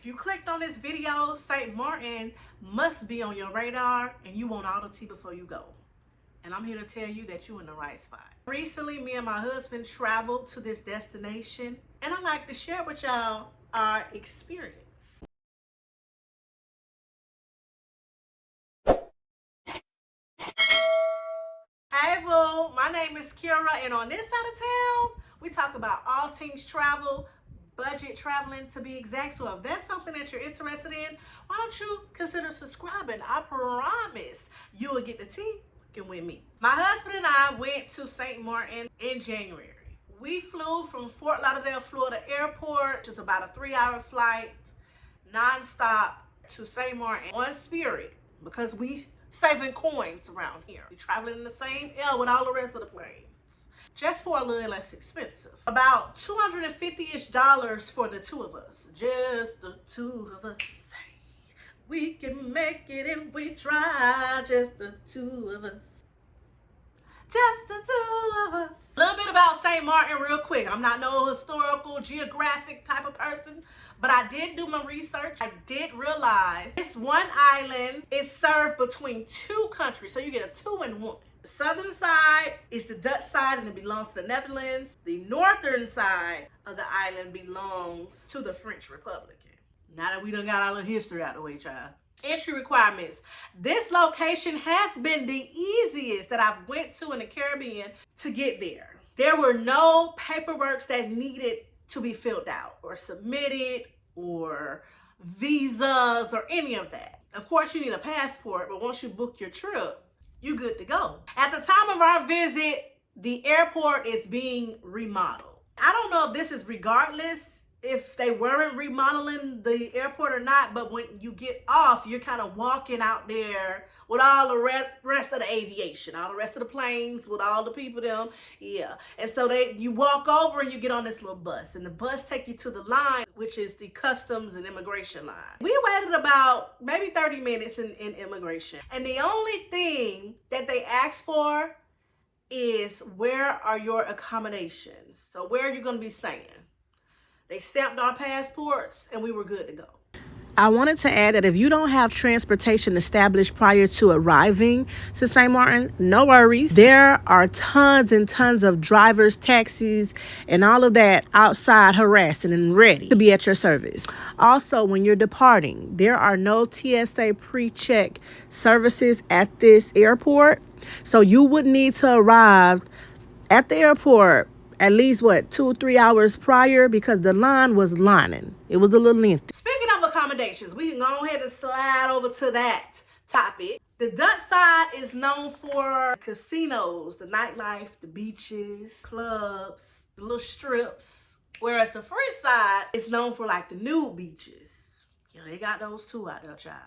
you clicked on this video, St. Martin must be on your radar and you want all the tea before you go. And I'm here to tell you that you're in the right spot. Recently, me and my husband traveled to this destination and I'd like to share with y'all our experience. Hey boo, my name is Kira, and on this side of town, we talk about all things travel, budget traveling to be exact. So if that's something that you're interested in, why don't you consider subscribing? I promise you will get the tea with me. My husband and I went to St. Martin in January. We flew from Fort Lauderdale, Florida airport, which is about a 3-hour flight, non-stop to St. Martin on Spirit, because we saving coins around here. We traveling in the same air with all the rest of the planes, just for a little less expensive. About $250-ish for the two of us. Just the two of us. We can make it if we try. Just the two of us. Just the two of us. A little bit about St. Martin real quick. I'm not no historical, geographic type of person, but I did do my research. I did realize this one island is served between two countries. So you get a 2-in-1. The southern side is the Dutch side and it belongs to the Netherlands. The northern side of the island belongs to the French Republic. Now that we done got our little history out of the way, child. Entry requirements. This location has been the easiest that I've went to in the Caribbean to get there. There were no paperwork that needed to be filled out or submitted or visas or any of that. Of course, you need a passport, but once you book your trip, you're good to go. At the time of our visit, the airport is being remodeled. I don't know if this is regardless if they weren't remodeling the airport or not, but when you get off, you're kind of walking out there with all the rest of the aviation, all the rest of the planes, with all the people them, yeah. And so you walk over and you get on this little bus, and the bus take you to the line, which is the customs and immigration line. We waited about maybe 30 minutes in immigration, and the only thing that they asked for is, where are your accommodations? So where are you going to be staying? They stamped our passports and we were good to go. I wanted to add that if you don't have transportation established prior to arriving to St. Martin, no worries. There are tons and tons of drivers, taxis, and all of that outside harassing and ready to be at your service. Also, when you're departing, there are no TSA pre-check services at this airport. So you would need to arrive at the airport at least, 2-3 hours prior, because the line was lining. It was a little lengthy. Speaking of accommodations, we can go ahead and slide over to that topic. The Dutch side is known for casinos, the nightlife, the beaches, clubs, the little strips. Whereas the French side is known for like the nude beaches. Yeah, they got those too out there, child.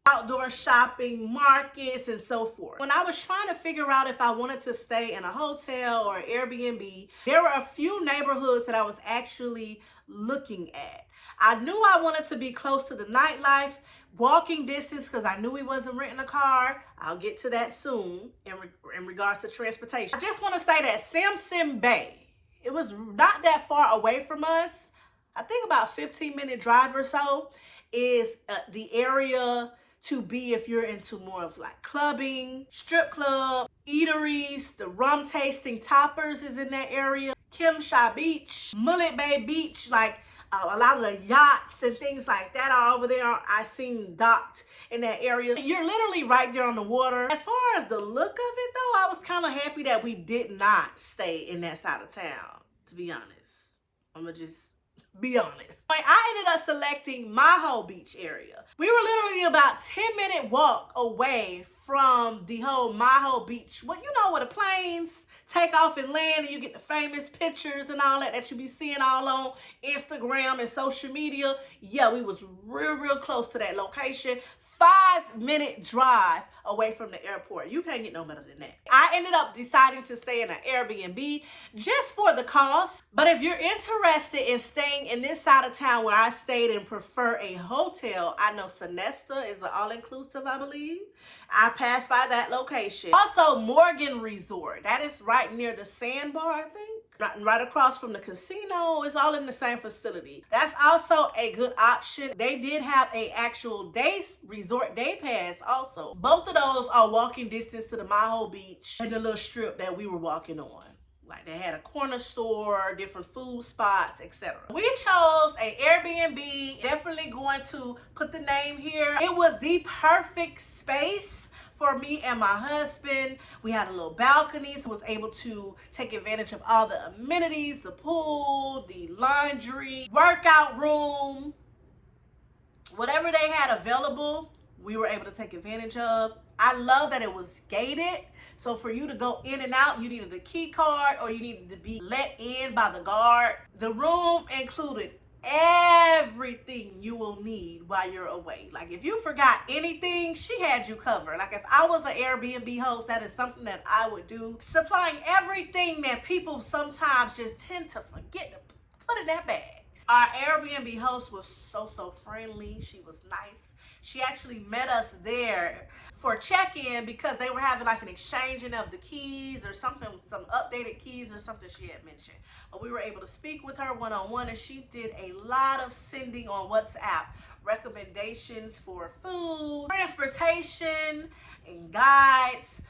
Outdoor shopping, markets, and so forth. When I was trying to figure out if I wanted to stay in a hotel or Airbnb, there were a few neighborhoods that I was actually looking at. I knew I wanted to be close to the nightlife, walking distance, because I knew we wasn't renting a car. I'll get to that soon in regards to transportation. I just want to say that Simpson Bay, it was not that far away from us. I think about 15-minute drive or so is the area to be if you're into more of like clubbing, strip club, eateries. The rum tasting Toppers is in that area. Kimsha Beach, Mullet Bay Beach, like a lot of the yachts and things like that are over there. I seen docked in that area. You're literally right there on the water. As far as the look of it though, I was kind of happy that we did not stay in that side of town, to be honest. I'm gonna just be honest. I ended up selecting Maho Beach area. We were literally about 10-minute walk away from the whole Maho Beach. Well, you know where the planes take off and land and you get the famous pictures and all that you be seeing all on Instagram and social media. Yeah, we was real close to that location. 5-minute drive away from the airport. You can't get no better than that. I ended up deciding to stay in an Airbnb just for the cost. But if you're interested in staying in this side of town where I stayed and prefer a hotel, I know Sonesta is an all-inclusive, I believe. I passed by that location. Also, Morgan Resort. That is right near the sandbar, I think. right across from the casino. It's all in the same facility. That's also a good option. They did have a actual resort day pass also. Both of those are walking distance to the Maho beach and the little strip that we were walking on. Like they had a corner store, different food spots, etc. We chose an Airbnb. Definitely going to put the name here. It was the perfect space for me and my husband. We had a little balcony, so I was able to take advantage of all the amenities, the pool, the laundry, workout room, whatever they had available, we were able to take advantage of. I love that it was gated. So for you to go in and out, you needed a key card or you needed to be let in by the guard. The room included everything you will need while you're away. Like if you forgot anything, she had you covered. Like if I was an Airbnb host, that is something that I would do. Supplying everything that people sometimes just tend to forget to put in that bag. Our Airbnb host was so friendly. She was nice. She actually met us there for check-in because they were having like an exchanging of the keys or something, some updated keys or something she had mentioned. But we were able to speak with her one-on-one, and she did a lot of sending on WhatsApp, recommendations for food, transportation, and guides,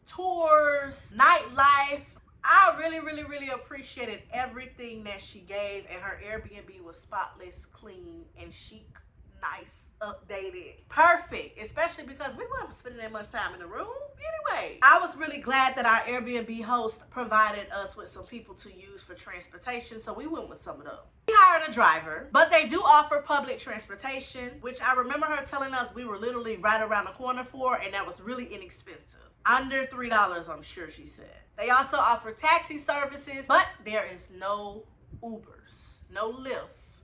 tours, nightlife. I really appreciated everything that she gave, and her Airbnb was spotless, clean, and chic, nice, updated, perfect, especially because we weren't spending that much time in the room anyway. I was really glad that our Airbnb host provided us with some people to use for transportation, so we went with some of them. We hired a driver, but they do offer public transportation, which I remember her telling us we were literally right around the corner for, and that was really inexpensive. Under $3, I'm sure she said. They also offer taxi services, but there is no Ubers, no Lyft,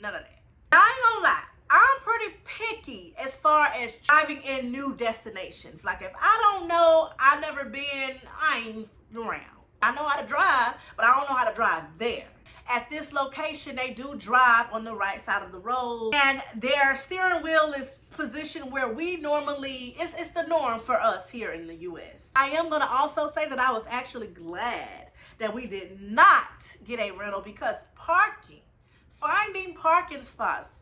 none of that. Now, I ain't gonna lie, I'm pretty picky as far as driving in new destinations. Like if I don't know, I've never been, I ain't around. I know how to drive, but I don't know how to drive there. At this location, they do drive on the right side of the road, and their steering wheel is positioned where we normally, it's the norm for us here in the U.S. I am going to also say that I was actually glad that we did not get a rental because finding parking spots,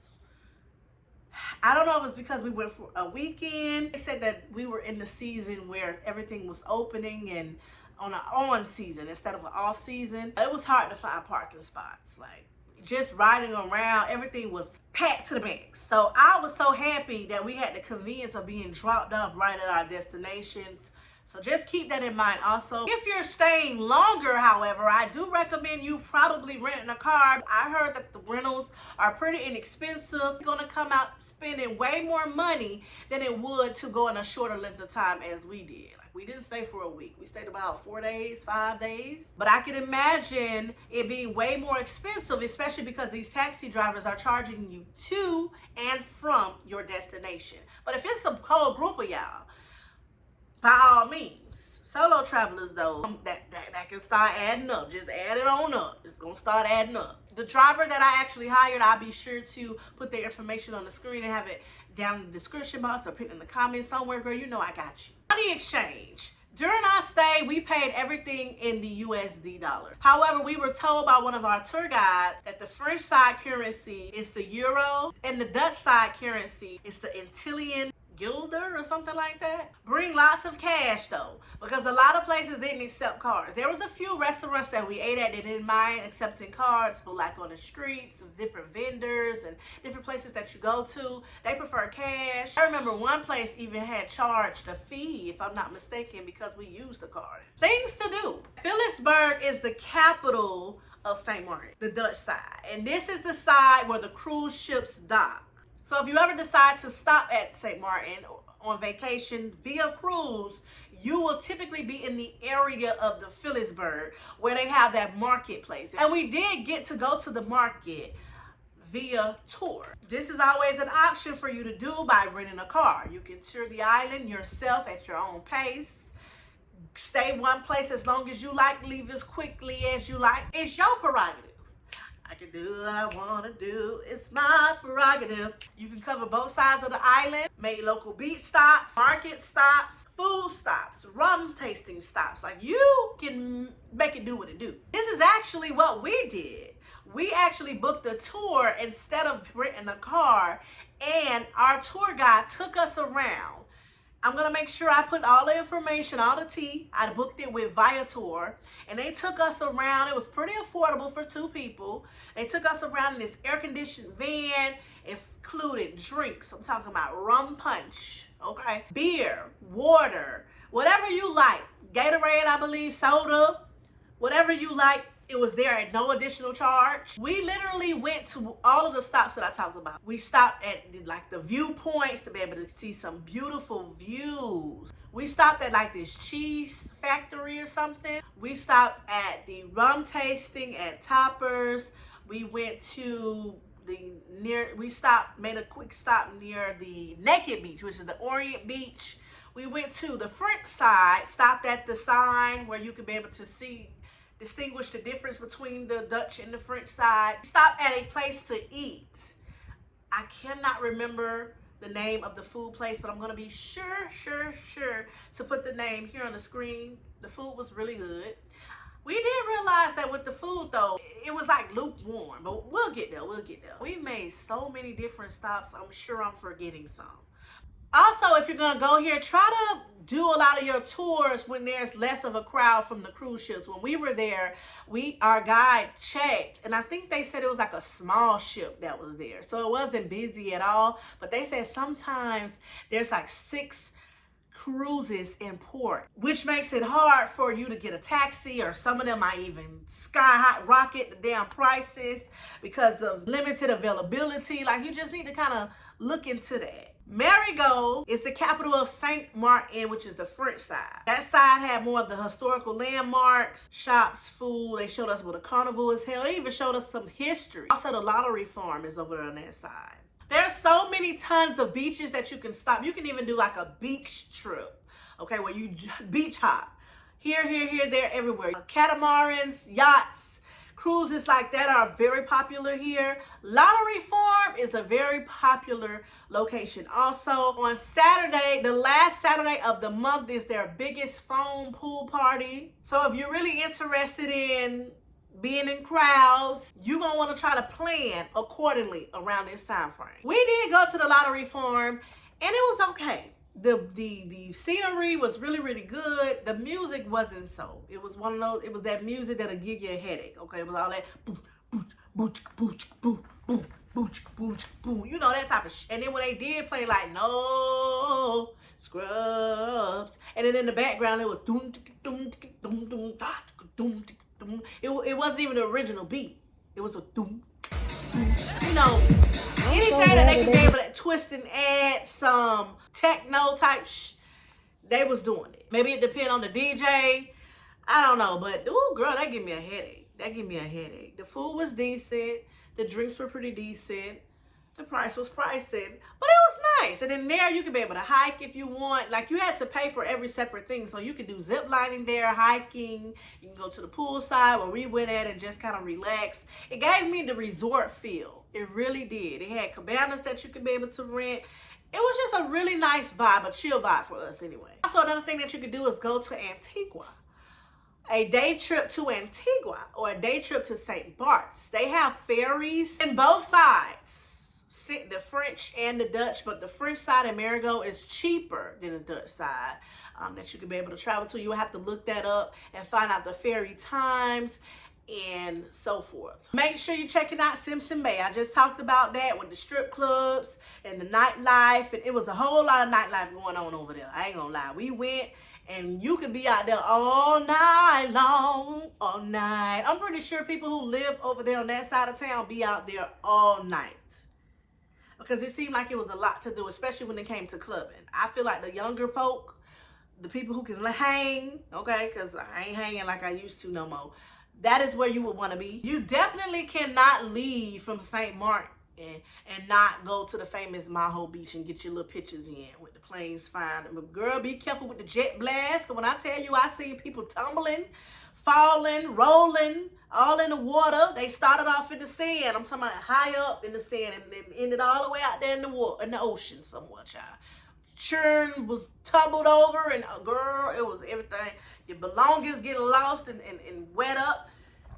I don't know if it's because we went for a weekend. They said that we were in the season where everything was opening and on an on season instead of an off season. It was hard to find parking spots. Like just riding around, everything was packed to the max. So I was so happy that we had the convenience of being dropped off right at our destinations. So just keep that in mind also. If you're staying longer, however, I do recommend you probably renting a car. I heard that the rentals are pretty inexpensive. You're gonna come out spending way more money than it would to go in a shorter length of time as we did. Like we didn't stay for a week. We stayed about 4 days, 5 days. But I can imagine it being way more expensive, especially because these taxi drivers are charging you to and from your destination. But if it's a whole group of y'all, by all means. Solo travelers though, that can start adding up. Just add it on up. It's gonna start adding up. The driver that I actually hired, I'll be sure to put their information on the screen and have it down in the description box or put in the comments somewhere. Girl, you know I got you. Money exchange. During our stay, we paid everything in the USD dollar. However, we were told by one of our tour guides that the French side currency is the euro and the Dutch side currency is the Antillian guilder or something like that. Bring lots of cash though, because a lot of places didn't accept cards. There was a few restaurants that we ate at that didn't mind accepting cards, but like on the streets of different vendors and different places that you go to, they prefer cash. I remember one place even had charged a fee, if I'm not mistaken, because we used the card. Things to do. Philipsburg is the capital of St. Martin, the Dutch side, and this is the side where the cruise ships dock. So if you ever decide to stop at St. Martin on vacation via cruise, you will typically be in the area of the Philipsburg where they have that marketplace. And we did get to go to the market via tour. This is always an option for you to do by renting a car. You can tour the island yourself at your own pace. Stay one place as long as you like, leave as quickly as you like. It's your prerogative. I can do what I want to do. It's my prerogative. You can cover both sides of the island. made local beach stops, market stops, food stops, rum tasting stops. Like, you can make it do what it do. This is actually what we did. We actually booked a tour instead of renting a car, and our tour guide took us around. I'm gonna make sure I put all the information, all the tea. I booked it with Viator, and they took us around. It was pretty affordable for 2 people. They took us around in this air-conditioned van. It included drinks. I'm talking about rum punch, okay? Beer, water, whatever you like. Gatorade, I believe, soda, whatever you like. It was there at no additional charge. We literally went to all of the stops that I talked about. We stopped at like the viewpoints to be able to see some beautiful views. We stopped at like this cheese factory or something. We stopped at the rum tasting at Toppers. We went to made a quick stop near the Naked Beach, which is the Orient Beach. We went to the French side, stopped at the sign where you could be able to distinguish the difference between the Dutch and the French side. Stop at a place to eat. I cannot remember the name of the food place, but I'm gonna be sure to put the name here on the screen. The food was really good. We did realize that with the food though, it was like lukewarm, but we'll get there. We made so many different stops. I'm sure I'm forgetting some. Also, if you're gonna go here, try to do a lot of your tours when there's less of a crowd from the cruise ships. When we were there, our guide checked, and I think they said it was like a small ship that was there. So it wasn't busy at all, but they said sometimes there's like 6 cruises in port, which makes it hard for you to get a taxi, or some of them might even rocket the damn prices because of limited availability. Like, you just need to kind of look into that. Marigot is the capital of St. Martin, which is the French side. That side had more of the historical landmarks, shops, food. They showed us what a carnival is held. They even showed us some history. Also, the Loterie farm is over on that side. There's so many tons of beaches that you can stop. You can even do like a beach trip, okay, where you beach hop. Here, there, everywhere. Catamarans, yachts, cruises like that are very popular here. Loterie Farm is a very popular location. Also, on Saturday, the last Saturday of the month, is their biggest foam pool party. So if you're really interested in being in crowds, you're gonna want to try to plan accordingly around this time frame. We did go to the Loterie Farm, and it was okay. The scenery was really good. The music wasn't so. It was one of those, it was that music that'll give you a headache. Okay, it was all that boom, boom, boom, boom, boom, boom, boom, boom. You know, that type of shit. And then when they did play like No Scrubs, and then in the background it was doom doom doom doom doom doom. It wasn't even the original beat. It was a doom. You know, anything that they could be able to twist and add some techno type they was doing it. Maybe it depends on the DJ. I don't know, but ooh, girl, that give me a headache. The food was decent. The drinks were pretty decent. The price was pricing, but it was nice. And then there you could be able to hike if you want. Like, you had to pay for every separate thing. So you could do zip lining there, hiking. You can go to the pool side where we went at and just kind of relaxed. It gave me the resort feel. It really did. It had cabanas that you could be able to rent. It was just a really nice vibe, a chill vibe for us anyway. Also, another thing that you could do is go to Antigua. A day trip to Antigua or a day trip to St. Bart's. They have ferries in both sides, the French and the Dutch, but the French side in Marigot is cheaper than the Dutch side that you can be able to travel to. You will have to look that up and find out the ferry times and so forth. Make sure you're checking out Simpson Bay. I just talked about that with the strip clubs and the nightlife, and it was a whole lot of nightlife going on over there. I ain't gonna lie. We went, and you could be out there all night long, all night. I'm pretty sure people who live over there on that side of town be out there all night, because it seemed like it was a lot to do, especially when it came to clubbing. I feel like the younger folk, the people who can hang, okay, because I ain't hanging like I used to no more, that is where you would want to be. You definitely cannot leave from St. Martin and not go to the famous Maho beach and get your little pictures in with the planes flying. But girl, be careful with the jet blast, because when I tell you I seen people tumbling, falling, rolling, all in the water. They started off in the sand. I'm talking about high up in the sand and then ended all the way out there in the water, in the ocean somewhere, child. Churn was tumbled over, and girl, it was everything. Your belongings get lost and wet up.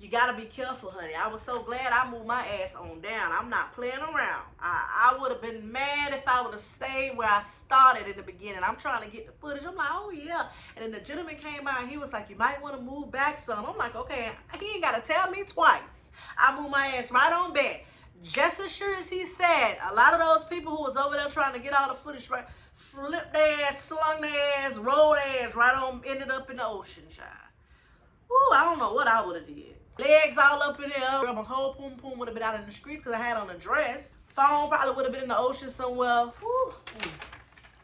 You gotta be careful, honey. I was so glad I moved my ass on down. I'm not playing around. I would have been mad if I would have stayed where I started in the beginning. I'm trying to get the footage. I'm like, oh yeah. And then the gentleman came by and he was like, you might want to move back some. I'm like, okay, he ain't gotta tell me twice. I moved my ass right on back. Just as sure as he said, a lot of those people who was over there trying to get all the footage right, flipped their ass, slung their ass, rolled their ass right on, ended up in the ocean, child. Ooh, I don't know what I would have did. Legs all up in there. Girl, my whole poom poom would have been out in the streets because I had on a dress. Phone probably would have been in the ocean somewhere. Whew.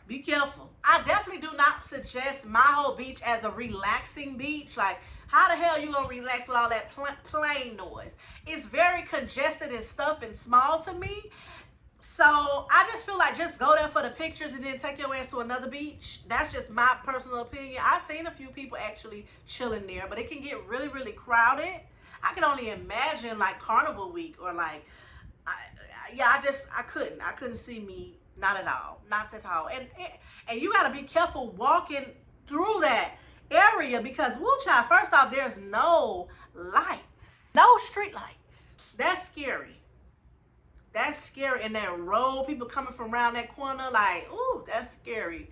Be careful. I definitely do not suggest Maho Beach as a relaxing beach. Like, how the hell you gonna relax with all that plane noise? It's very congested and stuff and small to me. So I just feel like just go there for the pictures and then take your ass to another beach. That's just my personal opinion. I've seen a few people actually chilling there, but it can get really, really crowded. I can only imagine like Carnival Week or like, I couldn't see me, not at all, not at all. And you gotta be careful walking through that area because, woo child, first off, there's no lights, no street lights. That's scary. That's scary. And that road, people coming from around that corner, like, ooh, that's scary.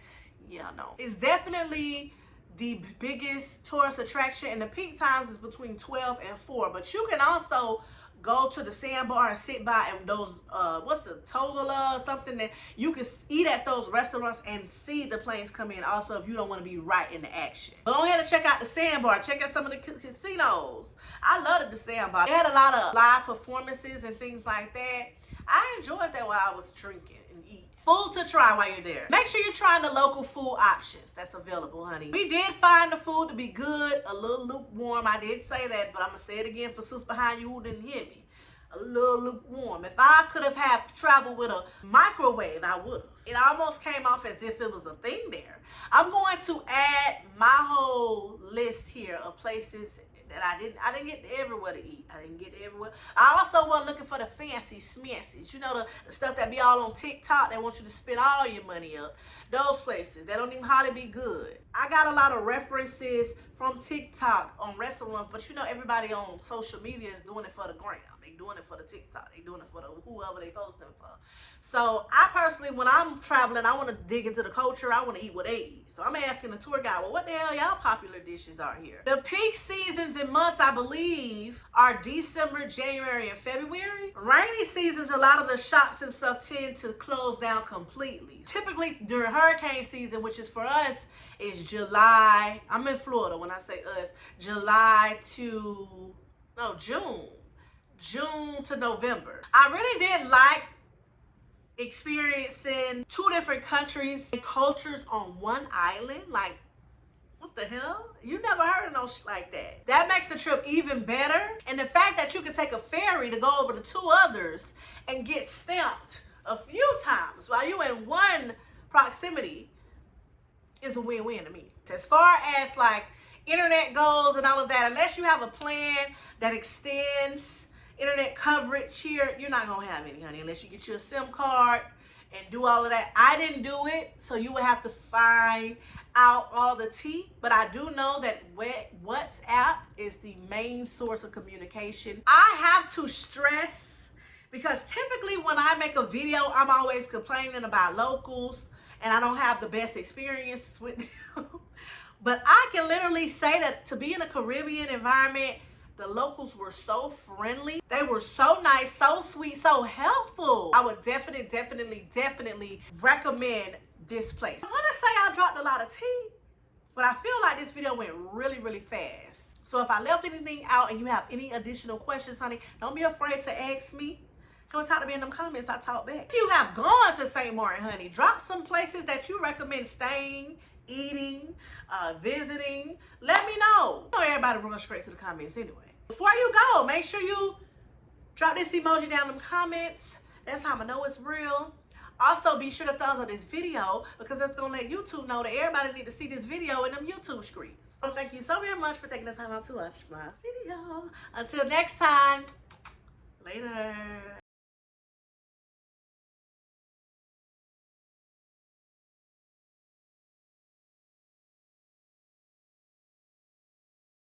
Yeah, no. It's definitely the biggest tourist attraction, and the peak times is between 12 and 4. But you can also go to the sandbar and sit by and those, what's the Togola or something, that you can eat at those restaurants and see the planes come in also if you don't want to be right in the action. Go ahead and check out the sandbar. Check out some of the casinos. I loved the sandbar. They had a lot of live performances and things like that. I enjoyed that while I was drinking and eating. Food to try while you're there. Make sure you're trying the local food options that's available, honey. We did find the food to be good, a little lukewarm. I did say that, but I'm going to say it again for sis behind you who didn't hear me. A little lukewarm. If I could have had traveled with a microwave, I would have. It almost came off as if it was a thing there. I'm going to add my whole list here of places that I didn't get everywhere to eat. I didn't get everywhere. I also wasn't looking for the fancy smancies. You know, the stuff that be all on TikTok. They want you to spend all your money up. Those places, they don't even hardly be good. I got a lot of references from TikTok on restaurants, but you know everybody on social media is doing it for the gram. They doing it for the TikTok. They doing it for the whoever they posting for. So I personally, when I'm traveling, I want to dig into the culture. I want to eat what they eat. So I'm asking the tour guide, well, what the hell y'all popular dishes are here? The peak seasons and months, I believe, are December, January, and February. Rainy seasons, a lot of the shops and stuff tend to close down completely. Typically during hurricane season, which is for us, is July. I'm in Florida when I say us. June to November. I really did like experiencing two different countries and cultures on one island. Like, what the hell? You never heard of no shit like that. That makes the trip even better. And the fact that you can take a ferry to go over to two others and get stamped a few times while you in one proximity is a win-win to me. As far as like internet goes and all of that, unless you have a plan that extends internet coverage here, you're not gonna have any, honey, unless you get your SIM card and do all of that. I didn't do it, so you would have to find out all the tea, but I do know that WhatsApp is the main source of communication. I have to stress, because typically when I make a video, I'm always complaining about locals and I don't have the best experiences with them. But I can literally say that to be in a Caribbean environment, the locals were so friendly. They were so nice, so sweet, so helpful. I would definitely recommend this place. I want to say I dropped a lot of tea, but I feel like this video went really fast. So if I left anything out and you have any additional questions, honey, don't be afraid to ask me. Come and talk to me in them comments. I talk back. If you have gone to St. Martin, honey, drop some places that you recommend staying, eating, visiting. Let me know. I know everybody runs straight to the comments anyway. Before you go, make sure you drop this emoji down in the comments. That's how I'm gonna know it's real. Also, be sure to thumbs up this video because it's gonna let YouTube know that everybody need to see this video in them YouTube screens. So thank you so very much for taking the time out to watch my video. Until next time, later.